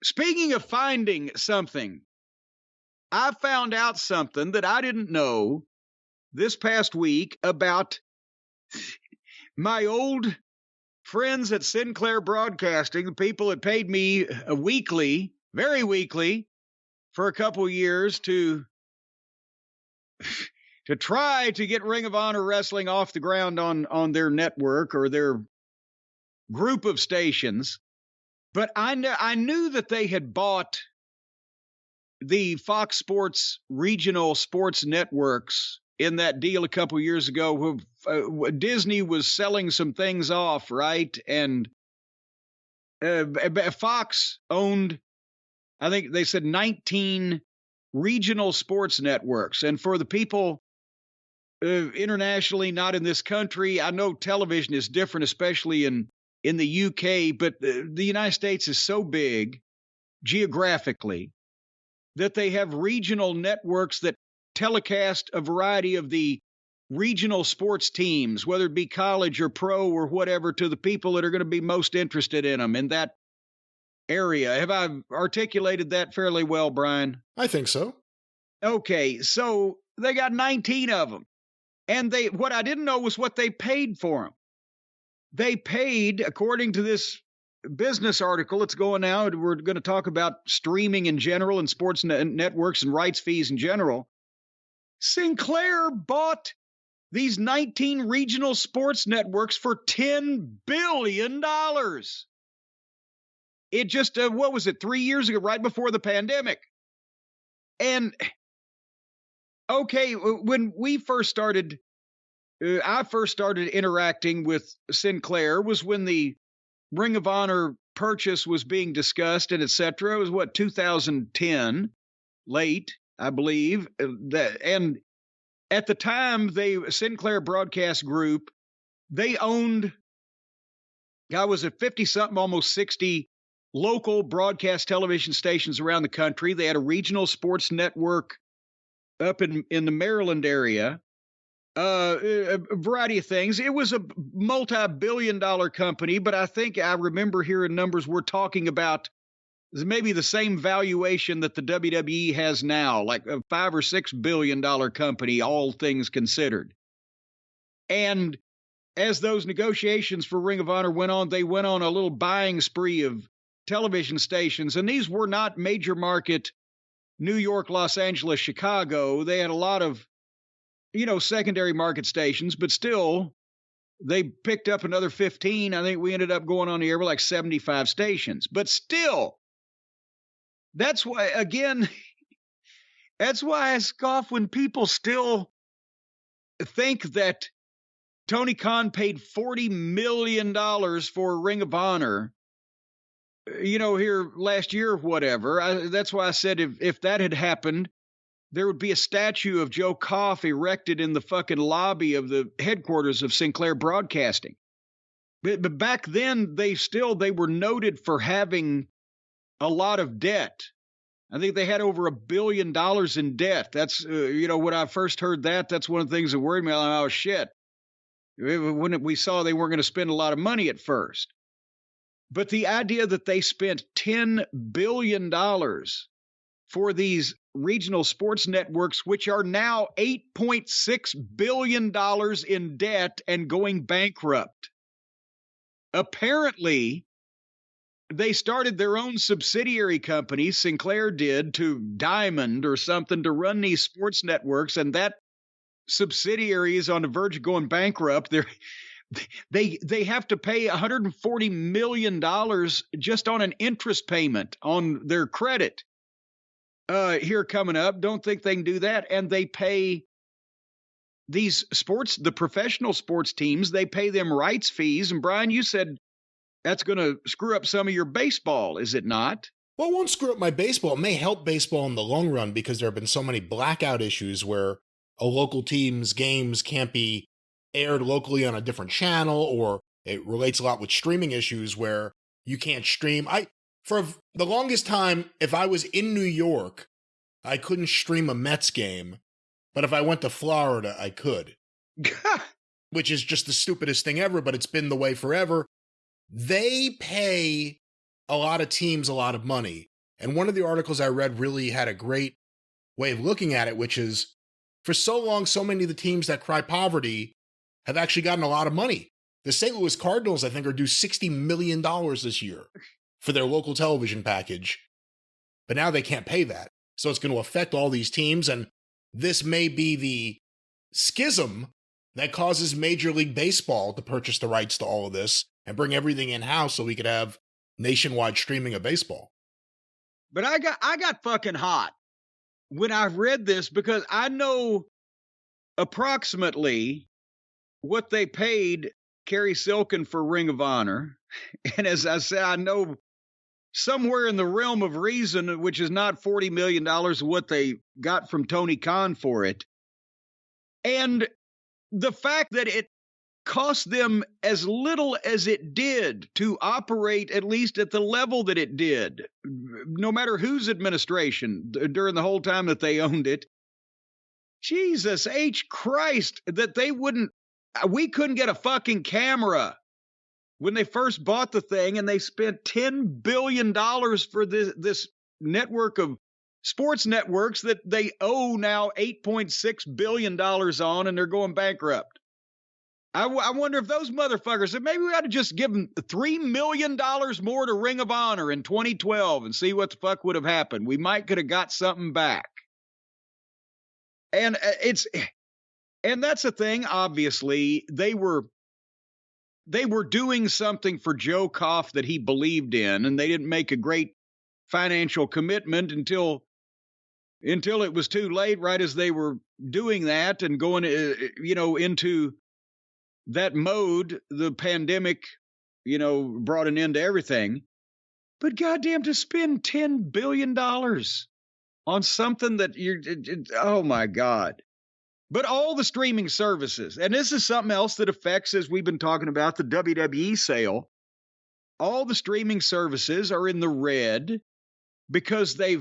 Speaking of finding something, I found out something that I didn't know this past week about my old friends at Sinclair Broadcasting, the people that paid me weekly, very weekly, for a couple of years to try to get Ring of Honor Wrestling off the ground on their network or their group of stations. But I knew that they had bought the Fox Sports regional sports networks in that deal a couple years ago. Disney was selling some things off, right? And Fox owned, I think they said 19 regional sports networks. And for the people internationally, not in this country, I know television is different, especially in the UK, but the United States is so big geographically that they have regional networks that telecast a variety of the regional sports teams, whether it be college or pro or whatever, to the people that are going to be most interested in them in that area. Have I articulated that fairly well, Brian? I think so. Okay, so they got 19 of them. And what I didn't know was what they paid for them. They paid, according to this business article that's going out, we're going to talk about streaming in general and sports networks and rights fees in general. Sinclair bought these 19 regional sports networks for $10 billion. It just, what was it, 3 years ago, right before the pandemic. And, okay, when we first started, I first started interacting with Sinclair was when the Ring of Honor purchase was being discussed and et cetera. It was what, 2010, late, I believe. And at the time, Sinclair Broadcast Group, they owned, I was at 50-something, almost 60 local broadcast television stations around the country. They had a regional sports network up in the Maryland area. A variety of things. It was a multi-billion-dollar company, but I think I remember hearing numbers we're talking about maybe the same valuation that the WWE has now, like a $5 or $6 billion company, all things considered. And as those negotiations for Ring of Honor went on, they went on a little buying spree of television stations, and these were not major market New York, Los Angeles, Chicago. They had a lot of secondary market stations, but still, they picked up another 15. I think we ended up going on the air with like 75 stations. But still, that's why, again, that's why I scoff when people still think that Tony Khan paid $40 million for Ring of Honor, here last year or whatever. That's why I said if that had happened, there would be a statue of Joe Koff erected in the fucking lobby of the headquarters of Sinclair Broadcasting. But back then, they were noted for having a lot of debt. I think they had over $1 billion in debt. That's, when I first heard that's one of the things that worried me. I'm like, oh, shit. When we saw they weren't going to spend a lot of money at first. But the idea that they spent $10 billion for these regional sports networks, which are now $8.6 billion in debt and going bankrupt. Apparently, they started their own subsidiary company, Sinclair did, to Diamond or something, to run these sports networks, and that subsidiary is on the verge of going bankrupt. They have to pay $140 million just on an interest payment on their credit. Here coming up, don't think they can do that. And they pay these the professional sports teams, they pay them rights fees. And Brian, you said that's going to screw up some of your baseball, is it not? Well, it won't screw up my baseball. It may help baseball in the long run because there have been so many blackout issues where a local team's games can't be aired locally on a different channel, or it relates a lot with streaming issues where you can't stream. For the longest time, if I was in New York, I couldn't stream a Mets game, but if I went to Florida, I could. Which is just the stupidest thing ever, but it's been the way forever. They pay a lot of teams a lot of money. And one of the articles I read really had a great way of looking at it, which is for so long, so many of the teams that cry poverty have actually gotten a lot of money. The St. Louis Cardinals, I think, are due $60 million this year for their local television package. But now they can't pay that. So it's going to affect all these teams. And this may be the schism that causes Major League Baseball to purchase the rights to all of this and bring everything in-house so we could have nationwide streaming of baseball. But I got fucking hot when I read this because I know approximately what they paid Kerry Silkin for Ring of Honor. And as I said, I know somewhere in the realm of reason, which is not $40 million, what they got from Tony Khan for it. And the fact that it cost them as little as it did to operate, at least at the level that it did, no matter whose administration during the whole time that they owned it. Jesus H. Christ, that we couldn't get a fucking camera when they first bought the thing, and they spent $10 billion for this network of sports networks that they owe now $8.6 billion on, and they're going bankrupt. I wonder if those motherfuckers said, maybe we ought to just give them $3 million more to Ring of Honor in 2012 and see what the fuck would have happened. We could have got something back. And that's the thing. Obviously, they were doing something for Joe Koff that he believed in, and they didn't make a great financial commitment until it was too late, right as they were doing that and going, into that mode. The pandemic, brought an end to everything. But goddamn, to spend $10 billion on something that oh my God. But all the streaming services, and this is something else that affects, as we've been talking about, the WWE sale. All the streaming services are in the red because they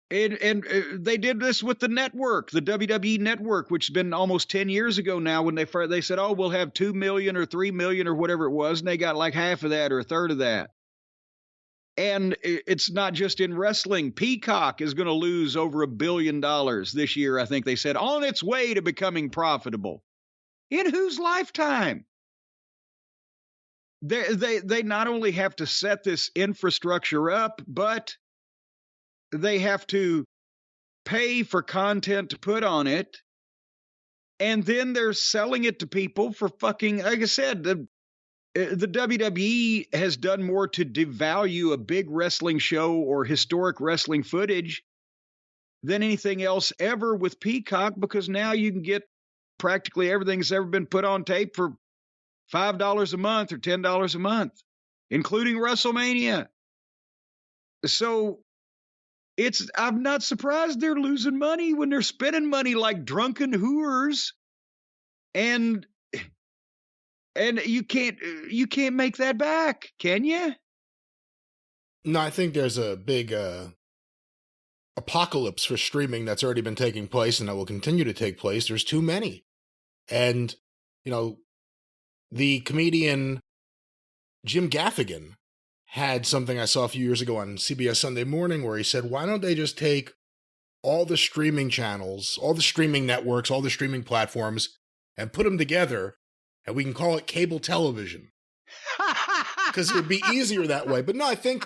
did this with the network, the WWE network, which has been almost 10 years ago now, when they said, oh, we'll have 2 million or 3 million or whatever it was, and they got like half of that or a third of that. And it's not just in wrestling. Peacock is going to lose over $1 billion this year, I think they said, on its way to becoming profitable. In whose lifetime? They not only have to set this infrastructure up, but they have to pay for content to put on it. And then they're selling it to people for fucking, like I said, the WWE has done more to devalue a big wrestling show or historic wrestling footage than anything else ever with Peacock, because now you can get practically everything that's ever been put on tape for $5 a month or $10 a month, including WrestleMania. So I'm not surprised they're losing money when they're spending money like drunken whores, and you can't make that back, can you? No, I think there's a big apocalypse for streaming that's already been taking place and that will continue to take place. There's too many. And, the comedian Jim Gaffigan had something I saw a few years ago on CBS Sunday Morning where he said, why don't they just take all the streaming channels, all the streaming networks, all the streaming platforms, and put them together, and we can call it cable television? Because it would be easier that way. But no, I think,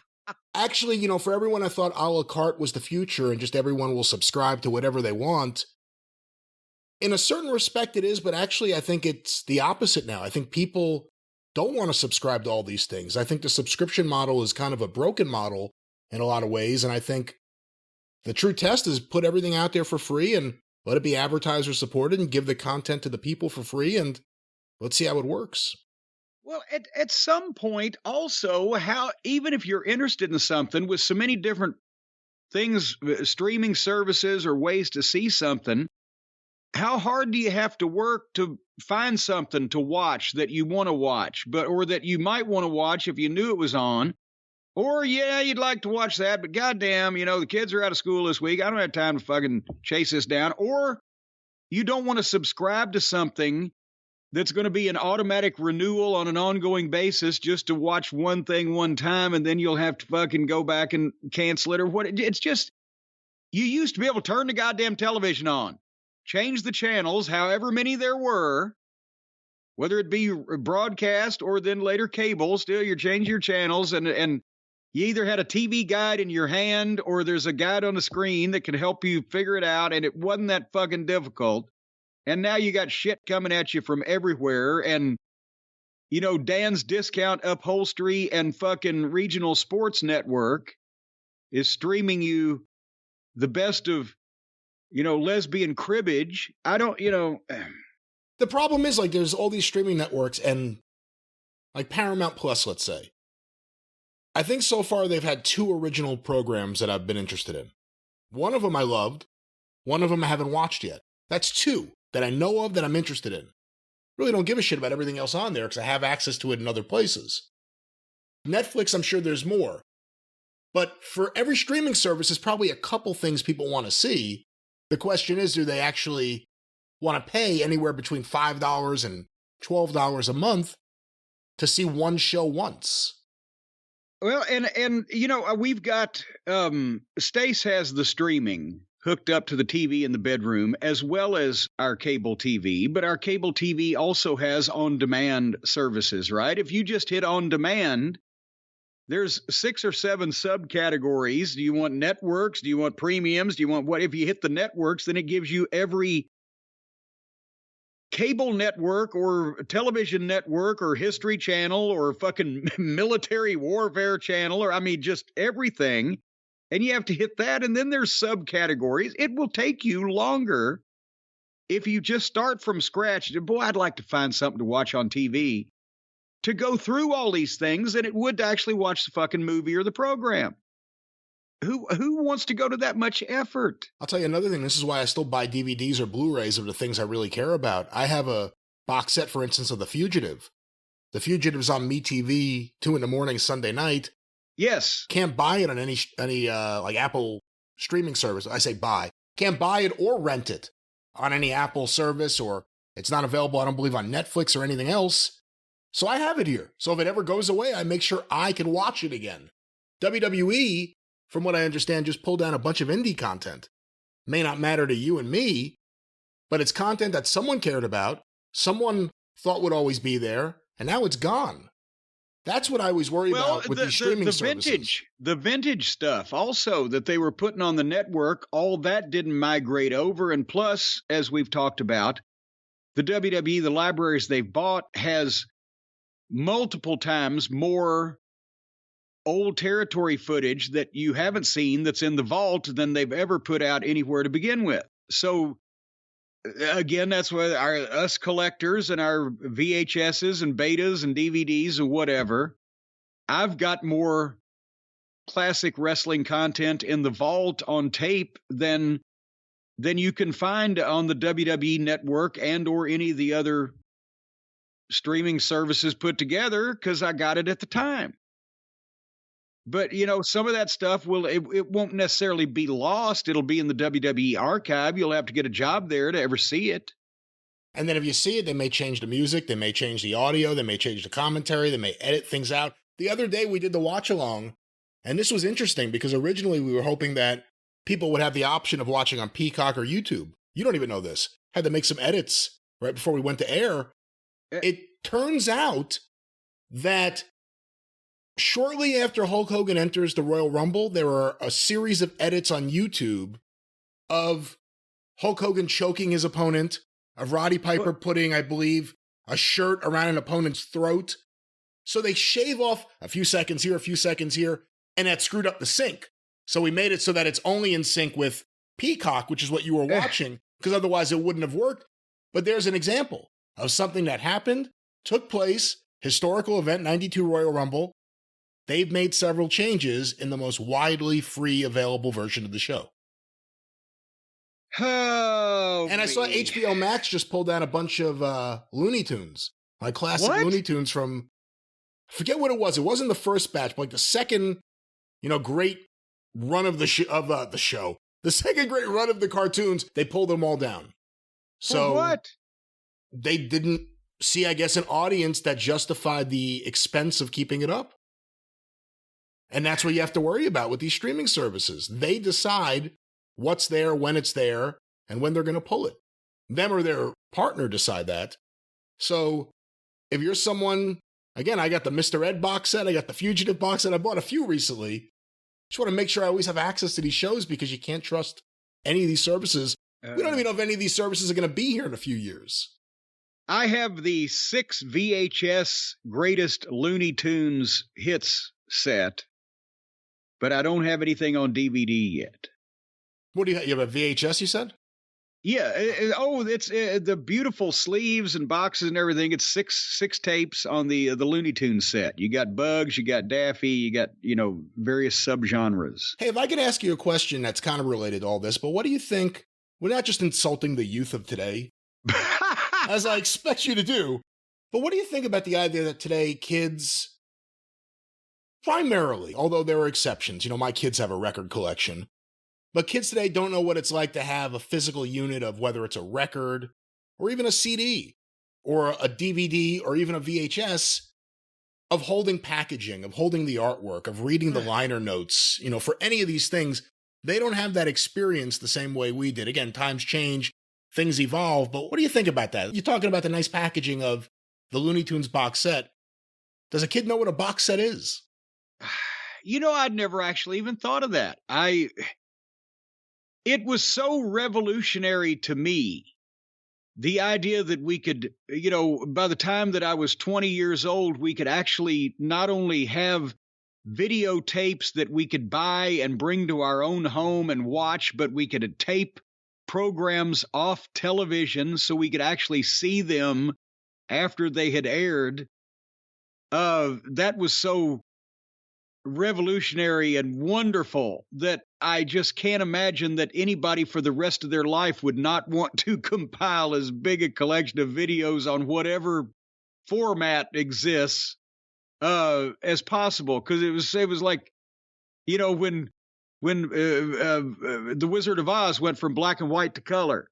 actually, for everyone, I thought a la carte was the future and just everyone will subscribe to whatever they want. In a certain respect it is, but actually I think it's the opposite now. I think people don't want to subscribe to all these things. I think the subscription model is kind of a broken model in a lot of ways, and I think the true test is put everything out there for free and let it be advertiser supported and give the content to the people for free, and let's see how it works. Well, at some point also, even if you're interested in something with so many different things, streaming services or ways to see something, how hard do you have to work to find something to watch that you want to watch, or that you might want to watch if you knew it was on? Or, yeah, you'd like to watch that, but goddamn, the kids are out of school this week. I don't have time to fucking chase this down. Or you don't want to subscribe to something that's going to be an automatic renewal on an ongoing basis just to watch one thing one time, and then you'll have to fucking go back and cancel it or what. It's just, you used to be able to turn the goddamn television on, change the channels, however many there were, whether it be broadcast or then later cable, still you change your channels, and you either had a TV guide in your hand or there's a guide on the screen that can help you figure it out, and it wasn't that fucking difficult. And now you got shit coming at you from everywhere. And, you know, Dan's Discount Upholstery and fucking Regional Sports Network is streaming you the best of, you know, lesbian cribbage. I don't, you know. The problem is, like, there's all these streaming networks and, like, Paramount Plus, let's say. I think so far they've had 2 original programs that I've been interested in. One of them I loved. One of them I haven't watched yet. That's 2 that I know of that I'm interested in. Really don't give a shit about everything else on there because I have access to it in other places. Netflix, I'm sure there's more. But for every streaming service, there's probably a couple things people want to see. The question is, do they actually want to pay anywhere between $5 and $12 a month to see one show once? Well, and you know, we've got, Stace has the streaming hooked up to the TV in the bedroom, as well as our cable TV. But our cable TV also has on-demand services, right? If you just hit on-demand, there's 6 or 7 subcategories. Do you want networks? Do you want premiums? Do you want what? If you hit the networks, then it gives you every cable network or television network or history channel or fucking military warfare channel, or I mean, just everything. And you have to hit that, and then there's subcategories. It will take you longer if you just start from scratch. Boy, I'd like to find something to watch on TV to go through all these things than it would to actually watch the fucking movie or the program. Who wants to go to that much effort? I'll tell you another thing. This is why I still buy DVDs or Blu-rays of the things I really care about. I have a box set, for instance, of The Fugitive. The Fugitive's on MeTV 2 a.m. Sunday night. Yes. Can't buy it on any like Apple streaming service. I say buy. Can't buy it or rent it on any Apple service, or it's not available, I don't believe, on Netflix or anything else. So I have it here. So if it ever goes away, I make sure I can watch it again. WWE, from what I understand, just pulled down a bunch of indie content. May not matter to you and me, but it's content that someone cared about, someone thought would always be there, and now it's gone. That's what I always worry about with these streaming services. The vintage stuff also that they were putting on the network, all that didn't migrate over. And plus, as we've talked about, the WWE, the libraries they've bought, has multiple times more old territory footage that you haven't seen that's in the vault than they've ever put out anywhere to begin with. So again, that's why us collectors and our VHSs and betas and DVDs and whatever, I've got more classic wrestling content in the vault on tape than you can find on the WWE network and or any of the other streaming services put together, because I got it at the time. But, you know, some of that stuff it won't necessarily be lost. It'll be in the WWE archive. You'll have to get a job there to ever see it. And then if you see it, they may change the music, they may change the audio, they may change the commentary, they may edit things out. The other day we did the watch along, and this was interesting because originally we were hoping that people would have the option of watching on Peacock or YouTube. You don't even know this. Had to make some edits right before we went to air. It turns out that shortly after Hulk Hogan enters the Royal Rumble, there are a series of edits on YouTube of Hulk Hogan choking his opponent, of Roddy Piper putting, I believe, a shirt around an opponent's throat. So they shave off a few seconds here, and that screwed up the sync. So we made it so that it's only in sync with Peacock, which is what you were watching, because otherwise it wouldn't have worked. But there's an example of something that happened, took place, historical event, 92 Royal Rumble. They've made several changes in the most widely free available version of the show. Oh, and I saw HBO Max just pulled down a bunch of Looney Tunes, like classic Looney Tunes from, I forget what it was. It wasn't the first batch, but like the second, great run of the show. The second great run of the cartoons, they pulled them all down. So what? They didn't see, I guess, an audience that justified the expense of keeping it up. And that's what you have to worry about with these streaming services. They decide what's there, when it's there, and when they're going to pull it. Them or their partner decide that. So if you're someone, again, I got the Mr. Ed box set, I got the Fugitive box set, I bought a few recently. Just want to make sure I always have access to these shows because you can't trust any of these services. We don't even know if any of these services are going to be here in a few years. I have the 6 VHS greatest Looney Tunes hits set, but I don't have anything on DVD yet. What do you have? You have a VHS, you said? Yeah. It's the beautiful sleeves and boxes and everything. It's six tapes on the Looney Tunes set. You got Bugs, you got Daffy, you got, various subgenres. Hey, if I could ask you a question that's kind of related to all this, but what do you think? We're not just insulting the youth of today, as I expect you to do, but what do you think about the idea that today kids, primarily, although there are exceptions, my kids have a record collection, but kids today don't know what it's like to have a physical unit of whether it's a record or even a CD or a DVD or even a VHS, of holding packaging, of holding the artwork, of reading the liner notes, for any of these things. They don't have that experience the same way we did. Again, times change, things evolve, but what do you think about that? You're talking about the nice packaging of the Looney Tunes box set. Does a kid know what a box set is? I'd never actually even thought of that. It was so revolutionary to me, the idea that we could, by the time that I was 20 years old, we could actually not only have videotapes that we could buy and bring to our own home and watch, but we could tape programs off television so we could actually see them after they had aired. That was so revolutionary and wonderful that I just can't imagine that anybody for the rest of their life would not want to compile as big a collection of videos on whatever format exists as possible. Because it was like, when the Wizard of Oz went from black and white to color.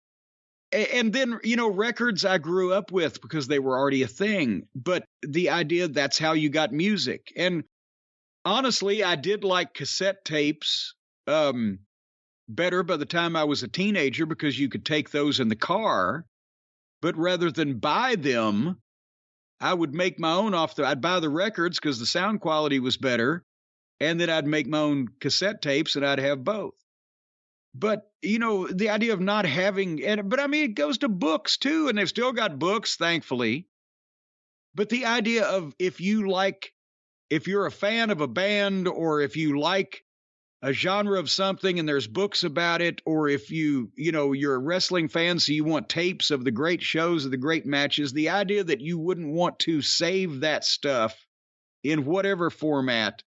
And then, records I grew up with because they were already a thing. But the idea that's how you got music. And honestly, I did like cassette tapes better by the time I was a teenager because you could take those in the car. But rather than buy them, I would make my own I'd buy the records because the sound quality was better. And then I'd make my own cassette tapes and I'd have both. But, the idea of not having, it goes to books too. And they've still got books, thankfully. But the idea of if you're a fan of a band, or if you like a genre of something and there's books about it, or if you're a wrestling fan, so you want tapes of the great shows, of the great matches, the idea that you wouldn't want to save that stuff in whatever format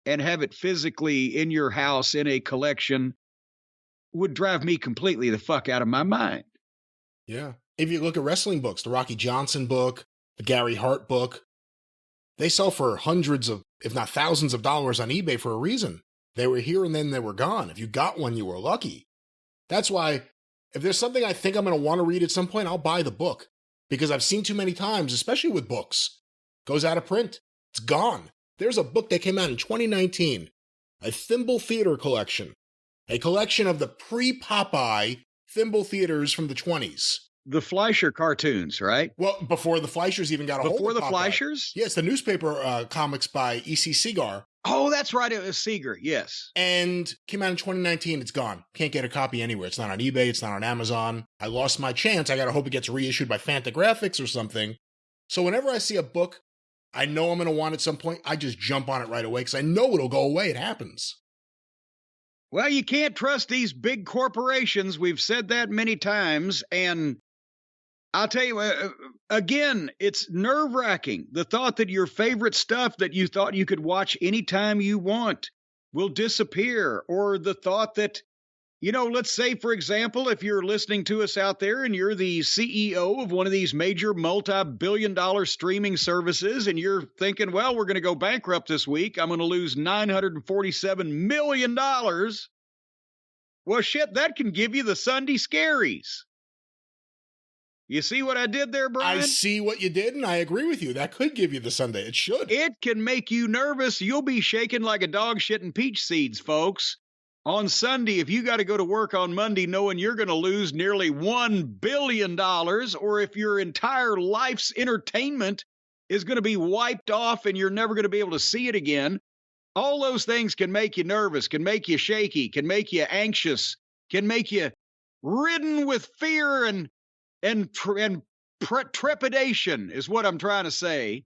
and have it physically in your house in a collection would drive me completely the fuck out of my mind. Yeah. If you look at wrestling books, the Rocky Johnson book, the Gary Hart book, they sell for hundreds of, if not thousands of dollars on eBay for a reason. They were here and then they were gone. If you got one, you were lucky. That's why if there's something I think I'm going to want to read at some point, I'll buy the book. Because I've seen too many times, especially with books, goes out of print. It's gone. There's a book that came out in 2019, a Thimble Theater collection, a collection of the pre-Popeye Thimble theaters from the 20s. The Fleischer cartoons, right? Well, before the Fleischers even got a hold of Before the Popeye. Fleischers? Yes, the newspaper comics by E.C. Segar. Oh, that's right. It was Seeger, yes. And came out in 2019. It's gone. Can't get a copy anywhere. It's not on eBay. It's not on Amazon. I lost my chance. I got to hope it gets reissued by Fantagraphics or something. So whenever I see a book I know I'm going to want at some point, I just jump on it right away because I know it'll go away. It happens. Well, you can't trust these big corporations. We've said that many times. And I'll tell you, again, it's nerve-wracking. The thought that your favorite stuff that you thought you could watch anytime you want will disappear. Or the thought that, let's say, for example, if you're listening to us out there and you're the CEO of one of these major multi-billion-dollar streaming services and you're thinking, well, we're going to go bankrupt this week. I'm going to lose $947 million. Well, shit, that can give you the Sunday scaries. You see what I did there, Brian? I see what you did, and I agree with you. That could give you the Sunday. It should. It can make you nervous. You'll be shaking like a dog shitting peach seeds, folks. On Sunday, if you got to go to work on Monday knowing you're going to lose nearly $1 billion, or if your entire life's entertainment is going to be wiped off and you're never going to be able to see it again, all those things can make you nervous, can make you shaky, can make you anxious, can make you ridden with fear and trepidation is what I'm trying to say.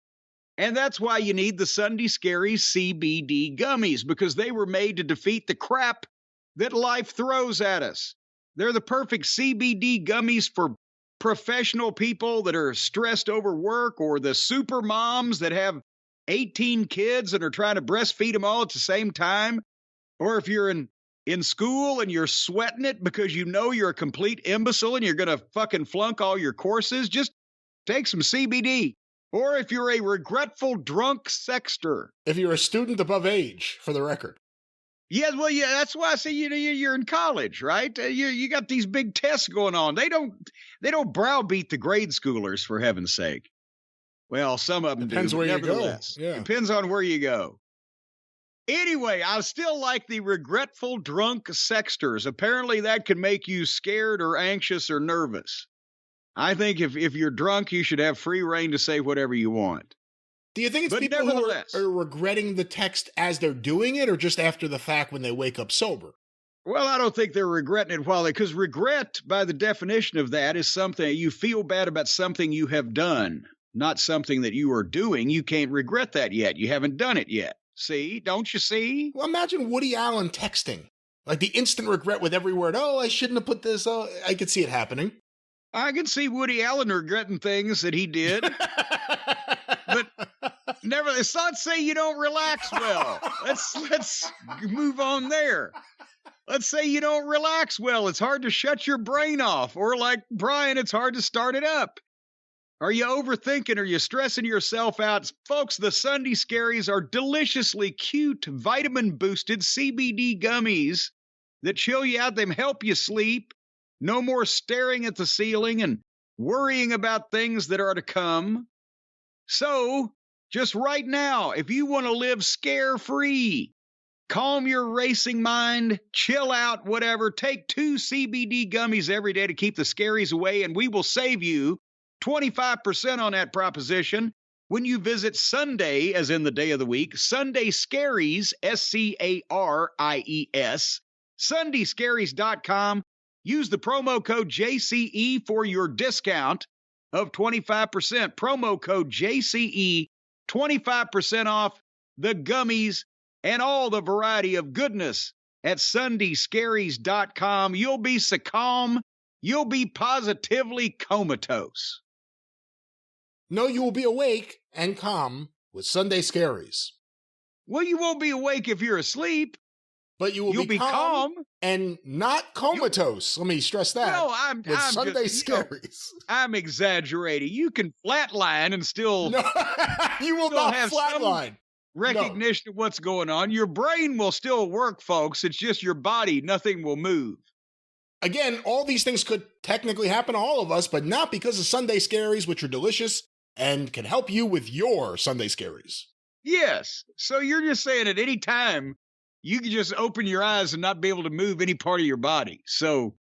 And that's why you need the Sunday Scaries CBD gummies, because they were made to defeat the crap that life throws at us. They're the perfect CBD gummies for professional people that are stressed over work, or the super moms that have 18 kids and are trying to breastfeed them all at the same time. Or if you're in school and you're sweating it because you know you're a complete imbecile and you're going to fucking flunk all your courses, just take some CBD. Or if you're a regretful drunk sexter. If you're a student above age, for the record. Yeah, well, yeah, that's why I say you're in college, right? You got these big tests going on. They don't browbeat the grade schoolers, for heaven's sake. Well, some of them Depends do. where you go. Yeah. Depends on where you go. Anyway, I still like the regretful drunk sexters. Apparently, that can make you scared or anxious or nervous. I think if you're drunk, you should have free reign to say whatever you want. Do you think it's people who are regretting the text as they're doing it, or just after the fact when they wake up sober? Well, I don't think they're regretting it because regret, by the definition of that, is something you feel bad about something you have done, not something that you are doing. You can't regret that yet. You haven't done it yet. See? Don't you see? Well, imagine Woody Allen texting. Like the instant regret with every word. Oh, I shouldn't have put this. Oh, I could see it happening. I can see Woody Allen regretting things that he did. But never, let's not say you don't relax well. Let's move on there. Let's say you don't relax well. It's hard to shut your brain off. Or like Brian, it's hard to start it up. Are you overthinking? Are you stressing yourself out? Folks, the Sunday Scaries are deliciously cute, vitamin-boosted CBD gummies that chill you out. They help you sleep. No more staring at the ceiling and worrying about things that are to come. So, just right now, if you want to live scare-free, calm your racing mind, chill out, whatever, take 2 CBD gummies every day to keep the scaries away, and we will save you 25% on that proposition when you visit Sunday, as in the day of the week, Sunday Scaries, SCARIES, SundayScaries.com. Use the promo code JCE for your discount of 25%. Promo code JCE, 25% off the gummies and all the variety of goodness at SundayScaries.com. You'll be so calm, you'll be positively comatose. No, you will be awake and calm with Sunday Scaries. Well, you won't be awake if you're asleep. But you'll be calm and not comatose. Let me stress that. No, I'm Sunday just, Scaries. I'm exaggerating. You can flatline and still. No, you will not flatline. Recognition of what's going on. Your brain will still work, folks. It's just your body. Nothing will move. Again, all these things could technically happen to all of us, but not because of Sunday Scaries, which are delicious and can help you with your Sunday Scaries. Yes. So you're just saying at any time, you can just open your eyes and not be able to move any part of your body. So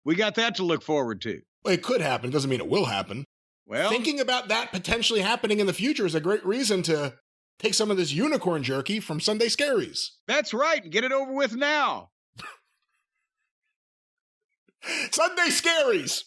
we got that to look forward to. Well, it could happen. Doesn't mean it will happen. Well, thinking about that potentially happening in the future is a great reason to take some of this unicorn jerky from Sunday Scaries. That's right. Get it over with now. Sunday Scaries.